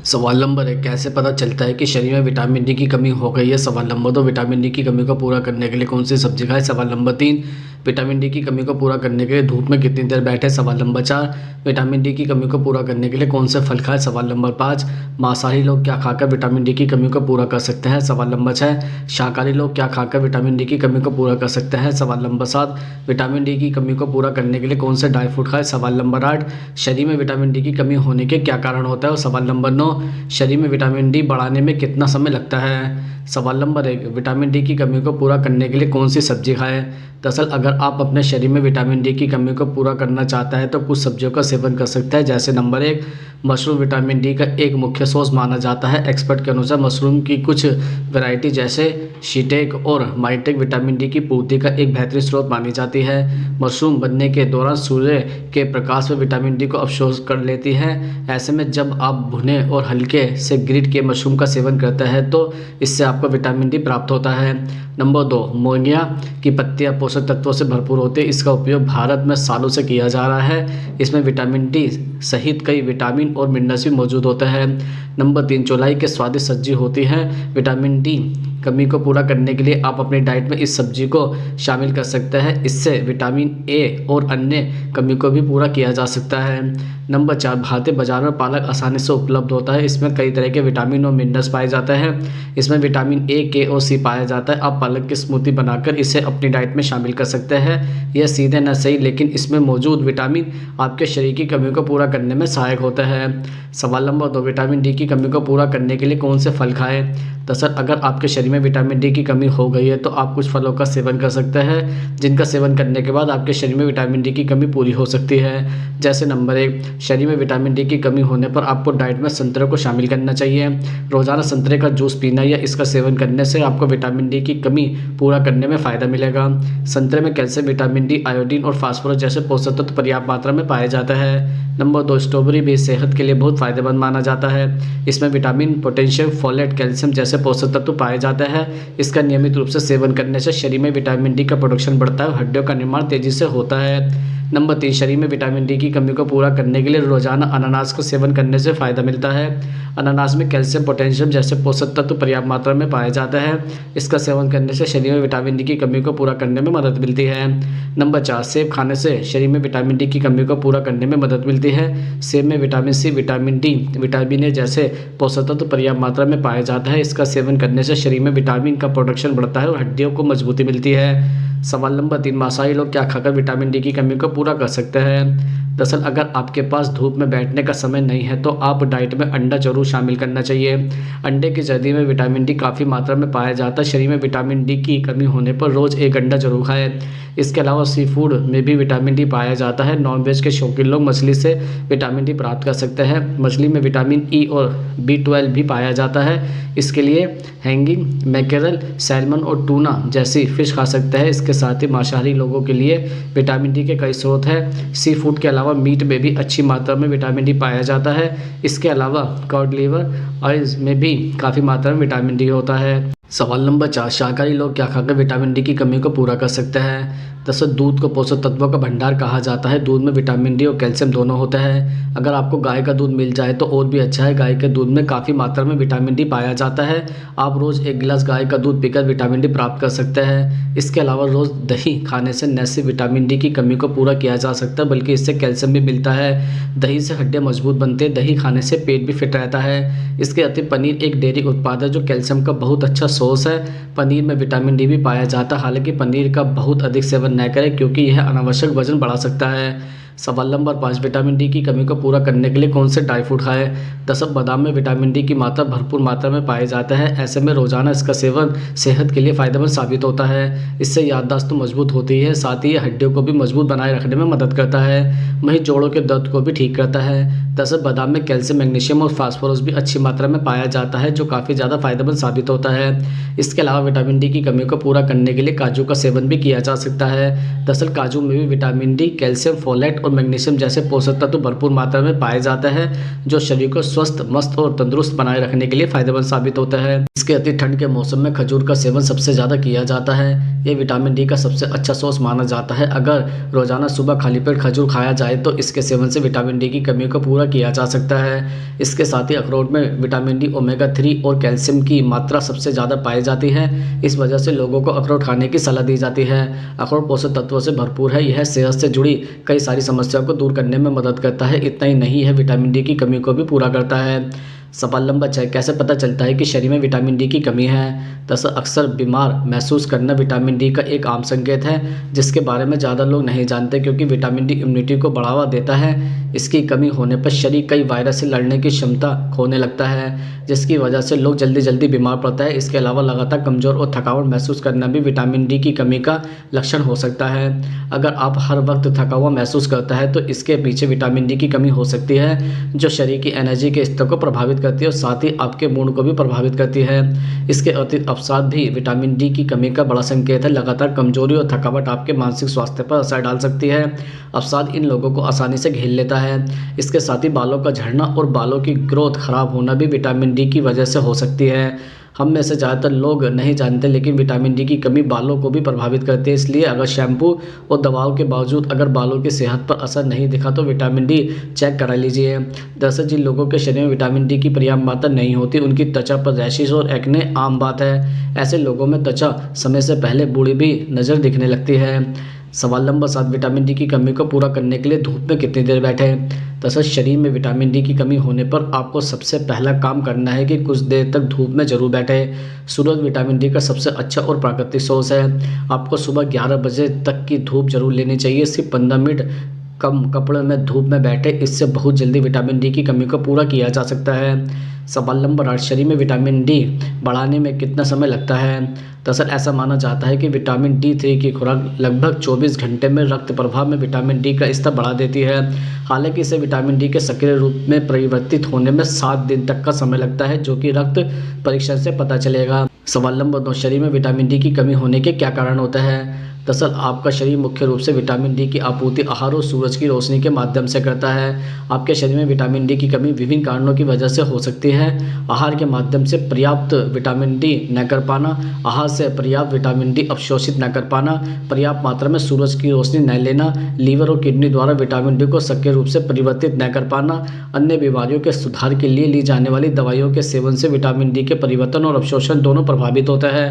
सवाल नंबर 1, कैसे पता चलता है कि शरीर में विटामिन डी की कमी हो गई है? सवाल नंबर 2, विटामिन डी की कमी को पूरा करने के लिए कौन सी सब्जी खाएं? सवाल नंबर 3, विटामिन डी की कमी को पूरा करने के लिए धूप में कितनी देर बैठे? सवाल नंबर 4, विटामिन डी की कमी को पूरा करने के लिए कौन से फल खाएं? सवाल नंबर 5, मांसाहारी लोग क्या खाकर विटामिन डी की कमी को पूरा कर सकते हैं? सवाल नंबर 6, शाकाहारी लोग क्या खाकर विटामिन डी की कमी को पूरा कर सकते हैं? सवाल नंबर 7, विटामिन डी की कमी को पूरा करने के लिए कौन से ड्राई फ्रूट खाएं? सवाल नंबर 8, शरीर में विटामिन डी की कमी होने के क्या कारण होता है? और सवाल नंबर 9, शरीर में विटामिन डी बढ़ाने में कितना समय लगता है? सवाल नंबर 1, विटामिन डी की कमी को पूरा करने के लिए कौन सी सब्जी खाएं? दरअसल अगर आप अपने शरीर में विटामिन डी की कमी को पूरा करना चाहता है तो कुछ सब्जियों का सेवन कर सकता है। जैसे नंबर 1, मशरूम विटामिन डी का एक मुख्य सोर्स माना जाता है। एक्सपर्ट के अनुसार मशरूम की कुछ वैरायटी जैसे शीटेक और माइटेक विटामिन डी की पूर्ति का एक बेहतरीन स्रोत मानी जाती है। मशरूम बनने के दौरान सूर्य के प्रकाश में विटामिन डी को अवशोषित कर लेती है। ऐसे में जब आप भुने और हल्के से ग्रिल के मशरूम का सेवन करते हैं तो इससे आपको विटामिन डी प्राप्त होता है। नंबर 2, मोंगिया की पत्तियां पोषक तत्वों से भरपूर होती है। इसका उपयोग भारत में सालों से किया जा रहा है। इसमें विटामिन डी सहित कई विटामिन और मिनरल्स भी मौजूद होते हैं। नंबर 3, चौलाई के स्वादिष्ट सब्जी होती है। विटामिन डी कमी को पूरा करने के लिए आप अपनी डाइट में इस सब्जी को शामिल कर सकते हैं। इससे विटामिन ए और अन्य कमी को भी पूरा किया जा सकता है। नंबर 4, भारतीय बाजार में पालक आसानी से उपलब्ध होता है। इसमें कई तरह के विटामिन और मिनरल्स पाए जाते हैं। इसमें विटामिन ए, के और सी पाया जाता है। आप पालक की स्मूदी बनाकर इसे अपनी डाइट में शामिल कर सकते हैं। यह सीधे न सही लेकिन इसमें मौजूद विटामिन आपके शरीर की कमी को पूरा करने में सहायक होता है। सवाल नंबर 2, विटामिन डी की कमी को पूरा करने के लिए कौन से फल खाएं? दरअसल अगर आपके शरीर में विटामिन डी की कमी हो गई है तो आप कुछ फलों का सेवन कर सकते हैं जिनका सेवन करने के बाद आपके शरीर में विटामिन डी की कमी पूरी हो सकती है। जैसे नंबर 1, शरीर में विटामिन डी की कमी होने पर आपको डाइट में संतरे को शामिल करना चाहिए। रोजाना संतरे का जूस पीना या इसका सेवन करने से आपको विटामिन डी की कमी पूरा करने में फ़ायदा मिलेगा। संतरे में कैल्शियम, विटामिन डी, आयोडीन और फास्फोरस जैसे पोषक तत्व पर्याप्त मात्रा में पाए जाते हैं। नंबर 2, स्ट्रॉबेरी भी सेहत के लिए बहुत फ़ायदेमंद माना जाता है। इसमें विटामिन, पोटेशियम, फोलेट, कैल्शियम जैसे पोषक तत्व पाए जाते हैं। इसका नियमित रूप से सेवन करने से शरीर में विटामिन डी का प्रोडक्शन बढ़ता है और हड्डियों का निर्माण तेजी से होता है। नंबर 3, शरीर में विटामिन डी की कमी को पूरा करने के लिए रोजाना अनानास को सेवन करने से फ़ायदा मिलता है। अनानास में कैल्शियम, पोटेशियम जैसे पोषक तत्व पर्याप्त मात्रा में पाए जाते हैं। इसका सेवन करने से शरीर में विटामिन डी की कमी को पूरा करने में मदद मिलती है। नंबर 4, सेब खाने से शरीर में विटामिन डी की कमी को पूरा करने में मदद मिलती है। सेब में vitamin C, vitamin D, vitamin A जैसे पोषक तत्व पर्याप्त मात्रा में पाया जाता है। इसका सेवन करने से शरीर में विटामिन का प्रोडक्शन बढ़ता है और हड्डियों को मजबूती मिलती है। सवाल नंबर 3, मांसाहारी लोग क्या खाकर विटामिन डी की कमी को पूरा कर सकते हैं? दरअसल अगर आपके पास धूप में बैठने का समय नहीं है तो आप डाइट में अंडा जरूर शामिल करना चाहिए। अंडे की जर्दी में विटामिन डी काफ़ी मात्रा में पाया जाता है। शरीर में विटामिन डी की कमी होने पर रोज़ एक अंडा जरूर खाएं। इसके अलावा सी फूड में भी विटामिन डी पाया जाता है। नॉनवेज के शौकीन लोग मछली से विटामिन डी प्राप्त कर सकते हैं। मछली में विटामिन ई और B12 भी पाया जाता है। इसके लिए हैंगिंग मैकेरल, सैल्मन और टूना जैसी फिश खा सकते हैं। इसके साथ ही मांसाहारी लोगों के लिए विटामिन डी के कई स्रोत हैं। सी फूड के अलावा मीट में भी अच्छी मात्रा में विटामिन डी पाया जाता है। इसके अलावा कॉड लिवर ऑयल्स में भी काफ़ी मात्रा में विटामिन डी होता है। सवाल नंबर 4, शाकाहारी लोग क्या खाकर विटामिन डी की कमी को पूरा कर सकते हैं? दरअसल दूध को पोषक तत्वों का भंडार कहा जाता है। दूध में विटामिन डी और कैल्शियम दोनों होते हैं। अगर आपको गाय का दूध मिल जाए तो और भी अच्छा है। गाय के दूध में काफ़ी मात्रा में विटामिन डी पाया जाता है। आप रोज़ एक गिलास गाय का दूध पीकर विटामिन डी प्राप्त कर सकते हैं। इसके अलावा रोज़ दही खाने से न सिर्फ विटामिन डी की कमी को पूरा किया जा सकता है बल्कि इससे कैल्शियम भी मिलता है। दही से हड्डियाँ मजबूत बनते हैं। दही खाने से पेट भी फिट रहता है। इसके अतिरिक्त पनीर एक डेयरी उत्पाद है जो कैल्शियम का बहुत अच्छा सोर्स है। पनीर में विटामिन डी भी पाया जाता है। हालांकि पनीर का बहुत अधिक सेवन न करें क्योंकि यह अनावश्यक वजन बढ़ा सकता है। सवाल नंबर 5, विटामिन डी की कमी को पूरा करने के लिए कौन से ड्राई फ्रूट खाएं? दरअसल बादाम में विटामिन डी की मात्रा भरपूर मात्रा में पाया जाता है। ऐसे में रोजाना इसका सेवन सेहत के लिए फ़ायदेमंद साबित होता है। इससे याददाश्त तो मजबूत होती है, साथ ही हड्डियों को भी मजबूत बनाए रखने में मदद करता है। वहीं जोड़ों के दर्द को भी ठीक करता है। दरअसल बादाम में कैल्शियम, मैग्नीशियम और फास्फोरस भी अच्छी मात्रा में पाया जाता है जो काफ़ी ज़्यादा फायदेमंद साबित होता है। इसके अलावा विटामिन डी की कमी को पूरा करने के लिए काजू का सेवन भी किया जा सकता है। दरअसल काजू में भी विटामिन डी, कैल्शियम, फोलेट और मैग्नीशियम जैसे पोषक तत्व भरपूर मात्रा में पाया जाता है, जो शरीर को स्वस्थ, मस्त और तंदुरुस्त बनाए रखने के लिए फायदेमंद साबित होता है। इसके अति ठंड के मौसम में खजूर का सेवन सबसे ज़्यादा किया जाता है। ये विटामिन डी का सबसे अच्छा सोर्स माना जाता है। अगर रोजाना सुबह खाली पेट खजूर खाया जाए तो इसके सेवन से विटामिन डी की कमी को पूरा किया जा सकता है। इसके साथ ही अखरोट में विटामिन डी, ओमेगा 3 और कैल्शियम की मात्रा सबसे ज़्यादा पाई जाती है। इस वजह से लोगों को अखरोट खाने की सलाह दी जाती है। अखरोट पोषक तत्वों से भरपूर है। यह सेहत से जुड़ी कई सारी समस्याओं को दूर करने में मदद करता है। इतना ही नहीं है, विटामिन डी की कमी को भी पूरा करता है। सवाल नंबर 6, कैसे पता चलता है कि शरीर में विटामिन डी की कमी है? दरअसल अक्सर बीमार महसूस करना विटामिन डी का एक आम संकेत है, जिसके बारे में ज़्यादा लोग नहीं जानते, क्योंकि विटामिन डी इम्यूनिटी को बढ़ावा देता है। इसकी कमी होने पर शरीर कई वायरस से लड़ने की क्षमता खोने लगता है, जिसकी वजह से लोग जल्दी जल्दी बीमार पड़ता है। इसके अलावा लगातार कमज़ोर और थकावट महसूस करना भी विटामिन डी की कमी का लक्षण हो सकता है। अगर आप हर वक्त थका हुआ महसूस करता है तो इसके पीछे विटामिन डी की कमी हो सकती है, जो शरीर की एनर्जी के स्तर को प्रभावित करती है और साथ ही आपके मूड को भी प्रभावित करती है। इसके अतिरिक्त अवसाद भी विटामिन डी की कमी का बड़ा संकेत है। लगातार कमजोरी और थकावट आपके मानसिक स्वास्थ्य पर असर डाल सकती है। अवसाद इन लोगों को आसानी से घेर लेता है। इसके साथ ही बालों का झड़ना और बालों की ग्रोथ खराब होना भी विटामिन डी की वजह से हो सकती है। हम में से ज़्यादातर लोग नहीं जानते, लेकिन विटामिन डी की कमी बालों को भी प्रभावित करती है। इसलिए अगर शैम्पू और दवाओं के बावजूद अगर बालों की सेहत पर असर नहीं दिखा तो विटामिन डी चेक करा लीजिए। दरअसल जिन लोगों के शरीर में विटामिन डी की पर्याप्त मात्रा नहीं होती, उनकी त्वचा पर रैशेज और एक्ने आम बात है। ऐसे लोगों में त्वचा समय से पहले बूढ़ी भी नज़र दिखने लगती है। सवाल नंबर 7, विटामिन डी की कमी को पूरा करने के लिए धूप में कितनी देर बैठें? दरअसल शरीर में विटामिन डी की कमी होने पर आपको सबसे पहला काम करना है कि कुछ देर तक धूप में जरूर बैठें। सूरज विटामिन डी का सबसे अच्छा और प्राकृतिक सोर्स है। आपको सुबह 11 बजे तक की धूप जरूर लेनी चाहिए। सिर्फ 15 मिनट कम कपड़े में धूप में बैठे, इससे बहुत जल्दी विटामिन डी की कमी को पूरा किया जा सकता है। सवाल नंबर 8, शरीर में विटामिन डी बढ़ाने में कितना समय लगता है? दरअसल ऐसा माना जाता है कि विटामिन D3 की खुराक लगभग 24 घंटे में रक्त प्रवाह में विटामिन डी का स्तर बढ़ा देती है। हालांकि इसे विटामिन डी के सक्रिय रूप में परिवर्तित होने में 7 दिन तक का समय लगता है, जो कि रक्त परीक्षण से पता चलेगा। सवाल नंबर 2, शरीर में विटामिन डी की कमी होने के क्या कारण होता है? दरअसल आपका शरीर मुख्य रूप से विटामिन डी की आपूर्ति आहार और सूरज की रोशनी के माध्यम से करता है। आपके शरीर में विटामिन डी की कमी विभिन्न कारणों की वजह से हो सकती है। आहार के माध्यम से पर्याप्त विटामिन डी न कर पाना, आहार से पर्याप्त विटामिन डी अवशोषित न कर पाना, पर्याप्त मात्रा में सूरज की रोशनी न लेना, लीवर और किडनी द्वारा विटामिन डी को सक्रिय रूप से परिवर्तित न कर पाना, अन्य बीमारियों के सुधार के लिए ली जाने वाली दवाइयों के सेवन से विटामिन डी के परिवर्तन और अवशोषण दोनों प्रभावित होता है।